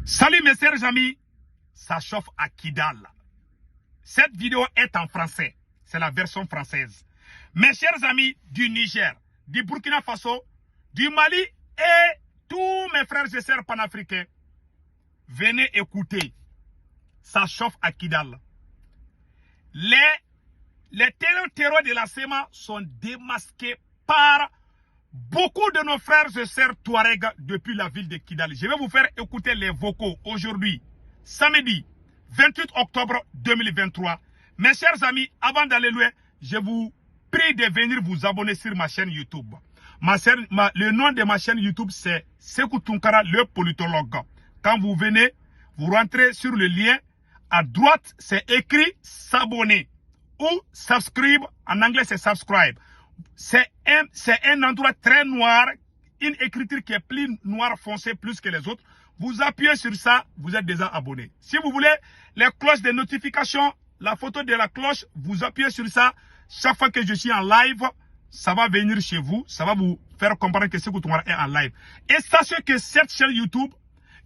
Salut mes chers amis, ça chauffe à Kidal. Cette vidéo est en français, c'est la version française. Mes chers amis du Niger, du Burkina Faso, du Mali et tous mes frères et sœurs panafricains, venez écouter, ça chauffe à Kidal. Les terreurs de la SEMA sont démasqués par beaucoup de nos frères et sœurs Touareg depuis la ville de Kidal. Je vais vous faire écouter les vocaux aujourd'hui, samedi 28 octobre 2023. Mes chers amis, avant d'aller loin, je vous prie de venir vous abonner sur ma chaîne YouTube. Le nom de ma chaîne YouTube, c'est Sekou Tunkara, le politologue. Quand vous venez, vous rentrez sur le lien. À droite, c'est écrit s'abonner ou subscribe. En anglais, c'est subscribe. C'est un endroit très noir, une écriture qui est plus noire foncée plus que les autres. Vous appuyez sur ça, vous êtes déjà abonné. Si vous voulez les cloches de notification, la photo de la cloche, vous appuyez sur ça. Chaque fois que je suis en live, ça va venir chez vous. Ça va vous faire comprendre que Sekou Tunkara est en live. Et sachez que cette chaîne YouTube,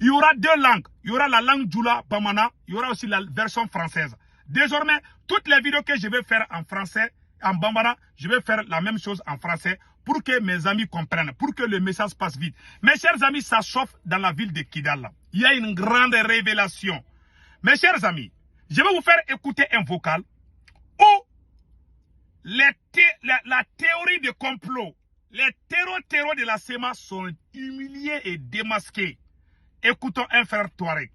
il y aura deux langues. Il y aura la langue Djoula Bamana, il y aura aussi la version française. Désormais, toutes les vidéos que je vais faire en français, en Bambara, je vais faire la même chose en français pour que mes amis comprennent, pour que le message passe vite. Mes chers amis, ça chauffe dans la ville de Kidal. Il y a une grande révélation. Mes chers amis, je vais vous faire écouter un vocal où la théorie de complot, les terrors de la SEMA sont humiliés et démasqués. Écoutons un frère Touareg.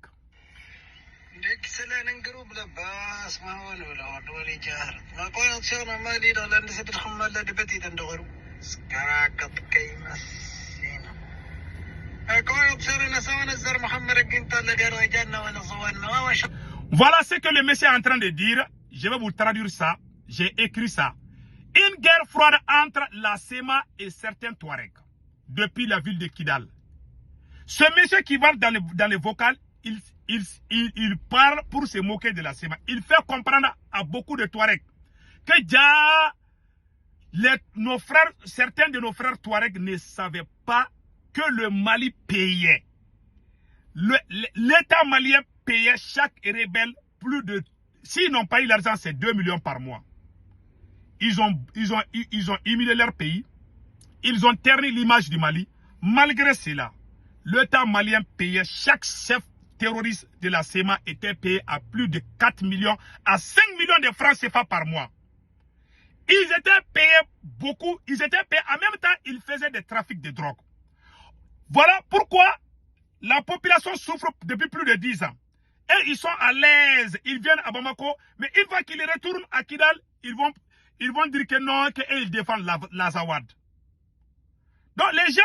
Voilà ce que le monsieur est en train de dire. Je vais vous traduire ça. J'ai écrit ça. Une guerre froide entre la SEMA et certains Touaregs depuis la ville de Kidal. Ce monsieur qui va dans les vocales, il parle pour se moquer de la SEMA. Il fait comprendre à beaucoup de Touaregs que certains de nos frères Touaregs ne savaient pas que le Mali payait. L'État malien payait chaque rebelle plus de... S'ils n'ont pas eu l'argent, c'est 2 millions par mois. Ils ont humilié leur pays. Ils ont terni l'image du Mali. Malgré cela, l'État malien payait chaque chef terroriste de la SEMA était payé à plus de 4 millions à 5 millions de francs CFA par mois. Ils étaient payés beaucoup. Ils étaient payés. En même temps, ils faisaient des trafics de drogue. Voilà pourquoi la population souffre depuis plus de 10 ans. Et ils sont à l'aise. Ils viennent à Bamako. Mais une fois qu'ils retournent à Kidal, ils vont dire que non, qu'ils défendent l'Azawad. Donc les gens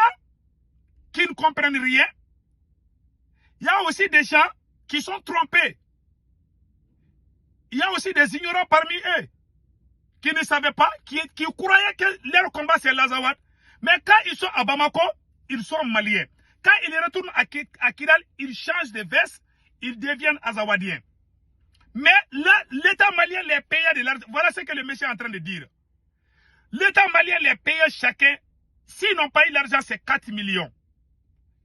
qui ne comprennent rien, il y a aussi des gens qui sont trompés. Il y a aussi des ignorants parmi eux qui ne savaient pas, qui croyaient que leur combat c'est l'Azawad. Mais quand ils sont à Bamako, ils sont maliens. Quand ils retournent à Kidal, ils changent de veste, ils deviennent azawadiens. Mais l'État malien les payait de l'argent. Voilà ce que le monsieur est en train de dire. L'État malien les payait chacun. S'ils n'ont pas eu l'argent, c'est 4 millions.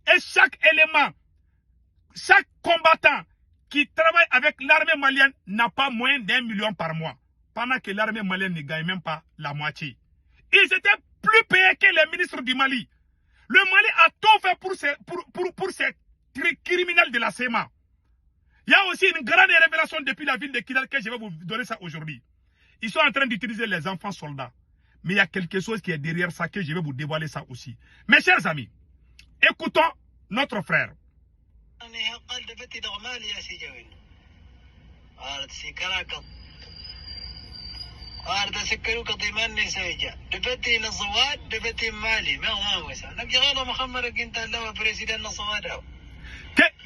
Et chaque élément, chaque combattant qui travaille avec l'armée malienne n'a pas moins d'1 million par mois. Pendant que l'armée malienne ne gagne même pas la moitié. Ils étaient plus payés que les ministres du Mali. Le Mali a tout fait pour ces criminels de la SEMA. Il y a aussi une grande révélation depuis la ville de Kidal que je vais vous donner ça aujourd'hui. Ils sont en train d'utiliser les enfants soldats. Mais il y a quelque chose qui est derrière ça que je vais vous dévoiler ça aussi. Mes chers amis, écoutons notre frère.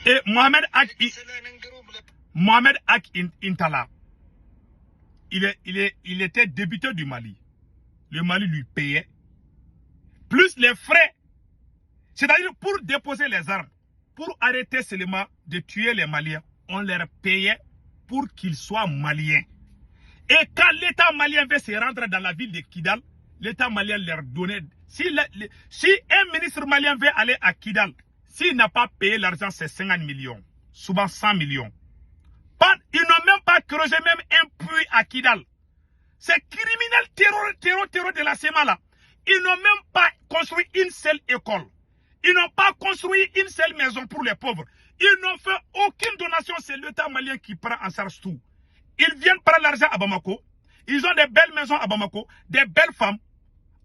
Et Mohamed Ak Intala, il était député du Mali. Le Mali lui payait. Plus les frais. C'est-à-dire pour déposer les armes, pour arrêter seulement de tuer les Maliens, on leur payait pour qu'ils soient Maliens. Et quand l'État malien veut se rendre dans la ville de Kidal, l'État malien leur donnait... Si un ministre malien veut aller à Kidal, s'il n'a pas payé l'argent, c'est 50 millions. souvent 100 millions. Ils n'ont même pas creusé même un puits à Kidal. Ces criminels terror de la SEMA là, ils n'ont même pas construit une seule école. Ils n'ont pas construit une seule maison pour les pauvres. Ils n'ont fait aucune donation. C'est l'État malien qui prend en charge tout. Ils viennent prendre l'argent à Bamako. Ils ont des belles maisons à Bamako, des belles femmes.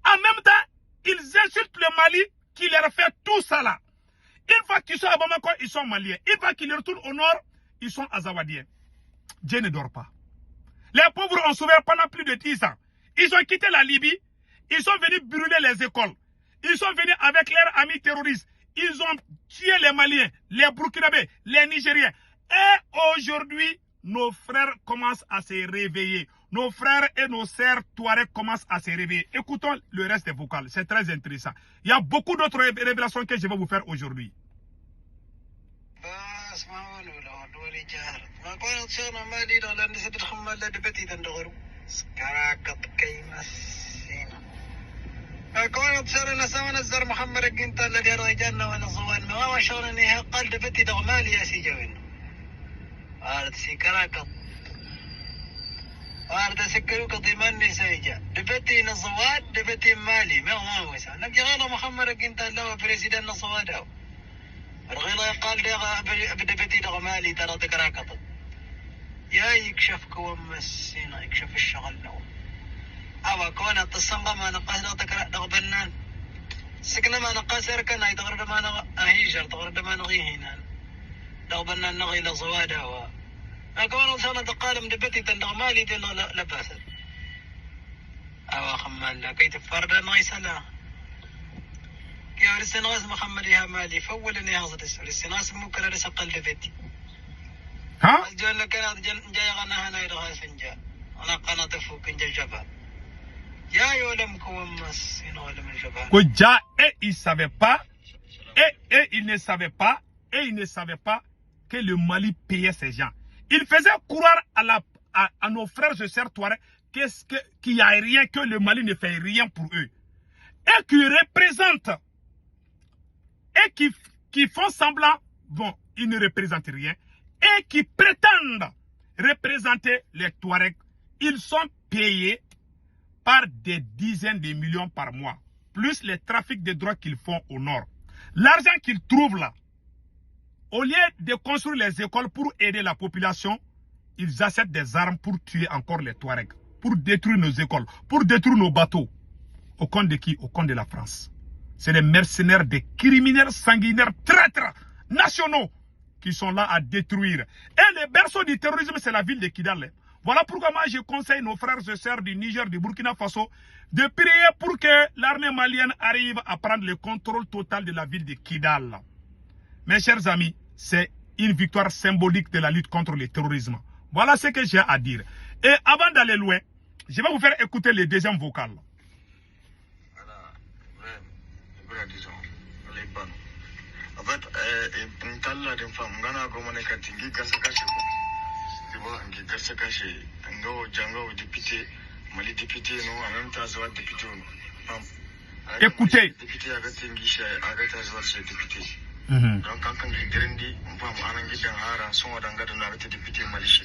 En même temps, ils insultent le Mali qui leur fait tout ça là. Une fois qu'ils sont à Bamako, ils sont maliens. Une fois qu'ils retournent au nord, ils sont azawadiens. Dieu ne dort pas. Les pauvres ont souffert pendant plus de 10 ans. Ils ont quitté la Libye. Ils sont venus brûler les écoles. Ils sont venus avec leurs amis terroristes. Ils ont tué les Maliens, les Burkinabés, les Nigériens. Et aujourd'hui, nos frères commencent à se réveiller. Nos frères et nos sœurs Touareg commencent à se réveiller. Écoutons le reste des vocales. C'est très intéressant. Il y a beaucoup d'autres révélations que je vais vous faire aujourd'hui. كون تصير نسوي نزر محمد الجنت الذي رجعنا ونصورنا ما شغلني قال دفتي دغمالي يا سيجوين وارد سيكراك وارد سكروا قطيمان سيجا دفتي نصوات دفتي مالي ما هو ويسا نجي غير محمد الجنت اللي بريسيدنت نصواده الغير قال دفتي دغمالي ترى تكراك يا يكشفك ومسينا يكشف الشغل لو أوا كونا تصنع ما نقاس تكرا دغبنان سكنا ما نقاس ركنا يتغرد ما نهيجر تغرد ما نغيه هنا دغبنان نغي لصواده و أكون وصلنا تقالم دبتي تندغمالي تلا لباسا أوا خمان لا كي تفرد نايسلا كي أرسناس محمد يا مالي فولني هذا الرسناس ممكن أرسقل دبتي ها الجون كانت جاي غنا هنا يرغى سنجا أنا قناة فوق جبال Kodja, et il savait pas, et il ne savait pas, que le Mali payait ces gens. Il faisait croire à nos frères et sœurs Touareg qu'il n'y a rien, que le Mali ne fait rien pour eux. Et qui représentent, et qui font semblant, bon, ils ne représentent rien, et qui prétendent représenter les Touaregs, ils sont payés par des dizaines de millions par mois, plus les trafics de drogue qu'ils font au nord. L'argent qu'ils trouvent là, au lieu de construire les écoles pour aider la population, ils achètent des armes pour tuer encore les Touaregs, pour détruire nos écoles, pour détruire nos bateaux. Au compte de qui? Au compte de la France. C'est des mercenaires, des criminels sanguinaires, traîtres nationaux qui sont là à détruire. Et le berceau du terrorisme, c'est la ville de Kidal. Voilà pourquoi moi je conseille nos frères et sœurs du Niger, du Burkina Faso, de prier pour que l'armée malienne arrive à prendre le contrôle total de la ville de Kidal. Mes chers amis, c'est une victoire symbolique de la lutte contre le terrorisme. Voilà ce que j'ai à dire. Et avant d'aller loin, je vais vous faire écouter le deuxième vocal. En fait, une telle femme, ngi garsa kashe ngo jango député mali député non en même temps ça député non écoutez député agati ngisha agata zawar chez député donc quand on dit derendi on va anangi dan hara son wadanga dan agati député mali chez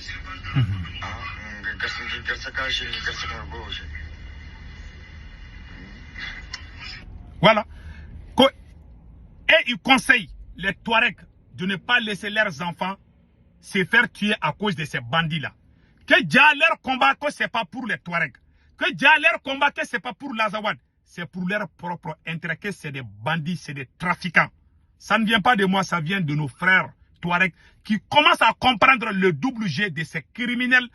ngi garsa kashe ngi garsa ka gauche voilà et il conseille les Touaregs de ne pas laisser leurs enfants se faire tuer à cause de ces bandits-là. Que déjà leur combat, que ce n'est pas pour les Touaregs. Que déjà leur combat, que ce n'est pas pour l'Azawad. C'est pour leur propre intérêt, que c'est des bandits, c'est des trafiquants. Ça ne vient pas de moi, ça vient de nos frères Touaregs qui commencent à comprendre le double G de ces criminels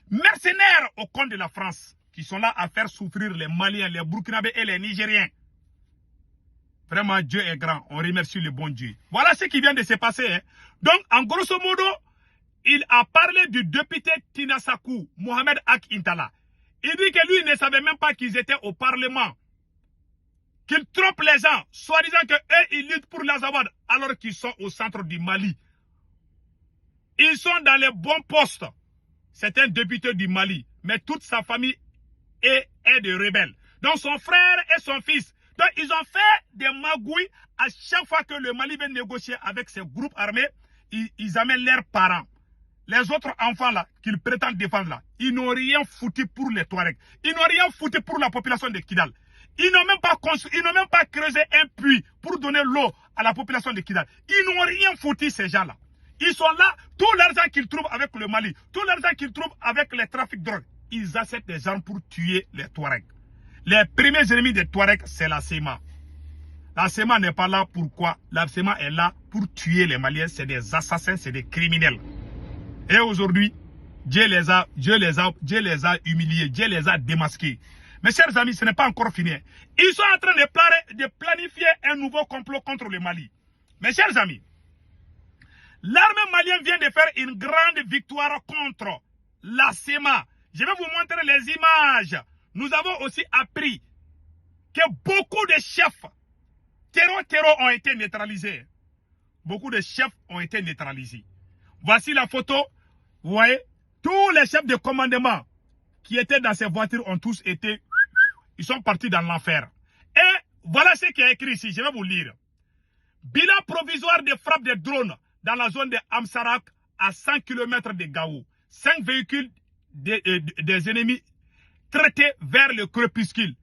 mercenaires au compte de la France, qui sont là à faire souffrir les Maliens, les Burkinabés et les Nigériens. Vraiment, Dieu est grand. On remercie le bon Dieu. Voilà ce qui vient de se passer. Hein. Donc, en grosso modo, il a parlé du député Tinasakou, Mohamed Ak Intala. Il dit que lui, il ne savait même pas qu'ils étaient au Parlement. Qu'il trompe les gens, soi-disant qu'eux, ils luttent pour l'Azawad, alors qu'ils sont au centre du Mali. Ils sont dans les bons postes. C'est un député du Mali. Mais toute sa famille est des rebelles. Donc, son frère et son fils. Donc, ils ont fait des magouilles à chaque fois que le Mali vient négocier avec ces groupes armés. ils amènent leurs parents. Les autres enfants là, qu'ils prétendent défendre là, ils n'ont rien foutu pour les Touaregs. Ils n'ont rien foutu pour la population de Kidal. Ils n'ont même pas construit, ils n'ont même pas creusé un puits pour donner l'eau à la population de Kidal. Ils n'ont rien foutu, ces gens-là. Ils sont là, tout l'argent qu'ils trouvent avec le Mali, tout l'argent qu'ils trouvent avec les trafics de drogue, ils achètent des armes pour tuer les Touaregs. Les premiers ennemis des Touaregs, c'est la SEMA. La SEMA n'est pas là pourquoi? La SEMA est là pour tuer les Maliens. C'est des assassins, c'est des criminels. Et aujourd'hui, Dieu les a humiliés, Dieu les a démasqués. Mes chers amis, ce n'est pas encore fini. Ils sont en train de planifier un nouveau complot contre le Mali. Mes chers amis, l'armée malienne vient de faire une grande victoire contre la SEMA. Je vais vous montrer les images. Nous avons aussi appris que beaucoup de chefs terreau ont été neutralisés. Beaucoup de chefs ont été neutralisés. Voici la photo. Vous voyez, tous les chefs de commandement qui étaient dans ces voitures ont tous été... Ils sont partis dans l'enfer. Et voilà ce qui est écrit ici. Je vais vous lire. Bilan provisoire des frappes de drones dans la zone de Amsarak à 100 km de Gao. 5 véhicules des ennemis traités vers le crépuscule.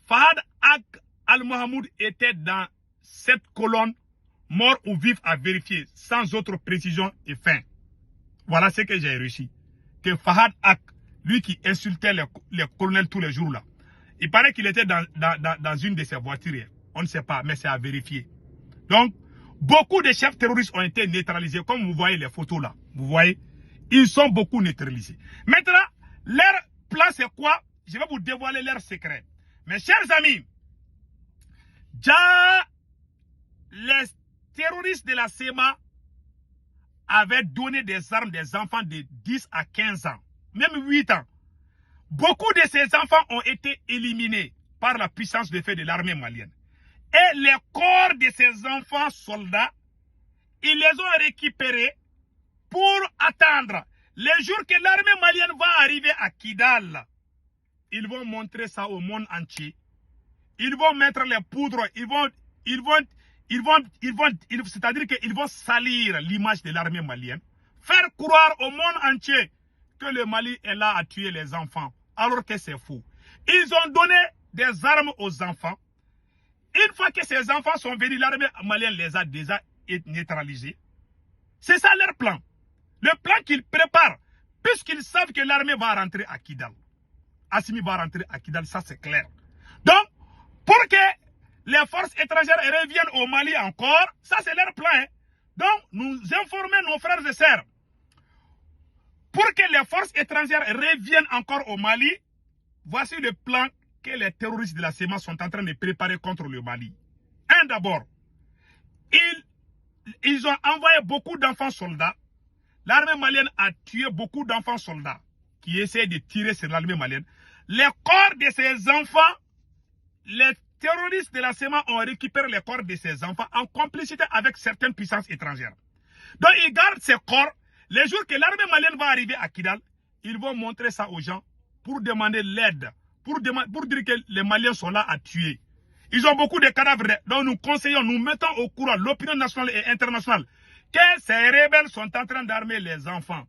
Fahad Al-Mohamoud était dans cette colonne, mort ou vif à vérifier, sans autre précision et fin. Voilà ce que j'ai réussi. Que Fahad Ak, lui qui insultait les colonels tous les jours là, il paraît qu'il était dans une de ces voitures. On ne sait pas, mais c'est à vérifier. Donc, beaucoup de chefs terroristes ont été neutralisés, comme vous voyez les photos là. Vous voyez, ils sont beaucoup neutralisés. Maintenant, leur plan c'est quoi? Je vais vous dévoiler leur secret. Mes chers amis, déjà, les terroristes de la SEMA avaient donné des armes des enfants de 10 à 15 ans, même 8 ans. Beaucoup de ces enfants ont été éliminés par la puissance de feu de l'armée malienne. Et les corps de ces enfants soldats, ils les ont récupérés pour attendre les jours que l'armée malienne va arriver à Kidal. Ils vont montrer ça au monde entier. Ils vont mettre les poudres, c'est-à-dire qu'ils vont salir l'image de l'armée malienne, faire croire au monde entier que le Mali est là à tuer les enfants, alors que c'est faux. Ils ont donné des armes aux enfants. Une fois que ces enfants sont venus, l'armée malienne les a déjà neutralisés. C'est ça leur plan. Le plan qu'ils préparent, puisqu'ils savent que l'armée va rentrer à Kidal. Assimi va rentrer à Kidal, ça c'est clair. Donc, pour que les forces étrangères reviennent au Mali encore, ça c'est leur plan. Hein. Donc, nous informer nos frères et sœurs. Pour que les forces étrangères reviennent encore au Mali, voici le plan que les terroristes de la SEMA sont en train de préparer contre le Mali. Un d'abord, ils ont envoyé beaucoup d'enfants soldats. L'armée malienne a tué beaucoup d'enfants soldats qui essaient de tirer sur l'armée malienne. Les corps de ces enfants, les terroristes de la SEMA ont récupéré les corps de ces enfants en complicité avec certaines puissances étrangères. Donc ils gardent ces corps. Les jours que l'armée malienne va arriver à Kidal, ils vont montrer ça aux gens pour demander l'aide, pour dire que les Maliens sont là à tuer. Ils ont beaucoup de cadavres, donc nous conseillons, nous mettons au courant l'opinion nationale et internationale que ces rebelles sont en train d'armer les enfants.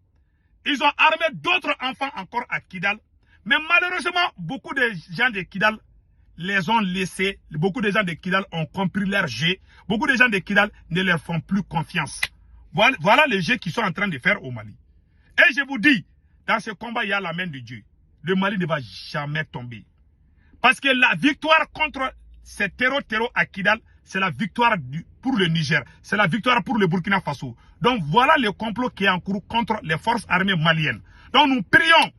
Ils ont armé d'autres enfants encore à Kidal, mais malheureusement, beaucoup de gens de Kidal les ont laissés, beaucoup de gens de Kidal ont compris leur jeu, beaucoup de gens de Kidal ne leur font plus confiance. Voilà les jeux qu'ils sont en train de faire au Mali. Et je vous dis, dans ce combat, il y a la main de Dieu. Le Mali ne va jamais tomber. Parce que la victoire contre ces terreaux à Kidal, c'est la victoire pour le Niger. C'est la victoire pour le Burkina Faso. Donc voilà le complot qui est en cours contre les forces armées maliennes. Donc nous prions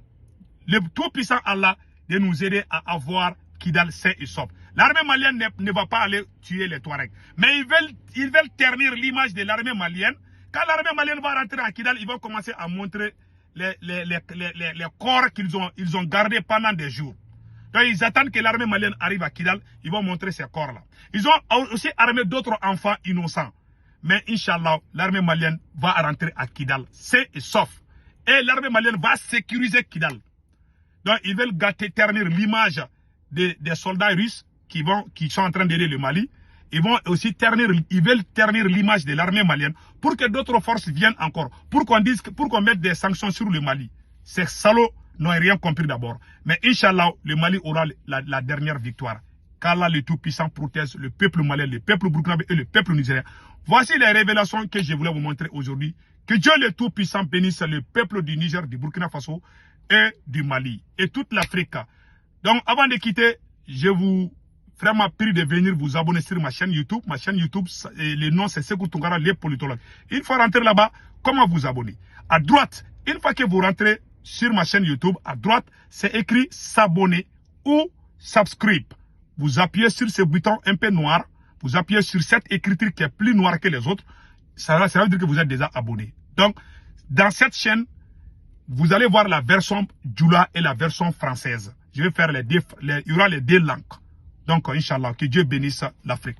le tout-puissant Allah de nous aider à avoir Kidal sain et sauf. L'armée malienne ne va pas aller tuer les Touaregs. Mais ils veulent ternir l'image de l'armée malienne. Quand l'armée malienne va rentrer à Kidal, ils vont commencer à montrer les corps qu'ils ont gardés pendant des jours. Donc ils attendent que l'armée malienne arrive à Kidal, ils vont montrer ces corps-là. Ils ont aussi armé d'autres enfants innocents. Mais Inch'Allah, l'armée malienne va rentrer à Kidal, sain et sauf. Et l'armée malienne va sécuriser Kidal. Donc ils veulent ternir l'image des soldats russes qui sont en train d'aider le Mali. ils vont aussi ternir, ils veulent ternir l'image de l'armée malienne pour que d'autres forces viennent encore, pour qu'on mette des sanctions sur le Mali. Ces salauds n'ont rien compris d'abord. Mais Inch'Allah, le Mali aura la dernière victoire. Qu'Allah le Tout-Puissant protège le peuple malien, le peuple burkinabé et le peuple nigérien. Voici les révélations que je voulais vous montrer aujourd'hui. Que Dieu le Tout-Puissant bénisse le peuple du Niger, du Burkina Faso et du Mali et toute l'Afrique. Donc avant de quitter, je vous vraiment prie de venir vous abonner sur ma chaîne YouTube. Ma chaîne YouTube, le nom c'est Sekou Tounkara, les politologues. Une fois rentré là-bas, comment vous abonner? À droite, une fois que vous rentrez sur ma chaîne YouTube, à droite, c'est écrit s'abonner ou subscribe. Vous appuyez sur ce bouton un peu noir, vous appuyez sur cette écriture qui est plus noire que les autres, ça veut dire que vous êtes déjà abonné. Donc, dans cette chaîne, vous allez voir la version Djoula et la version française. Je vais faire il y aura les deux langues. Donc, Inch'Allah, que Dieu bénisse l'Afrique.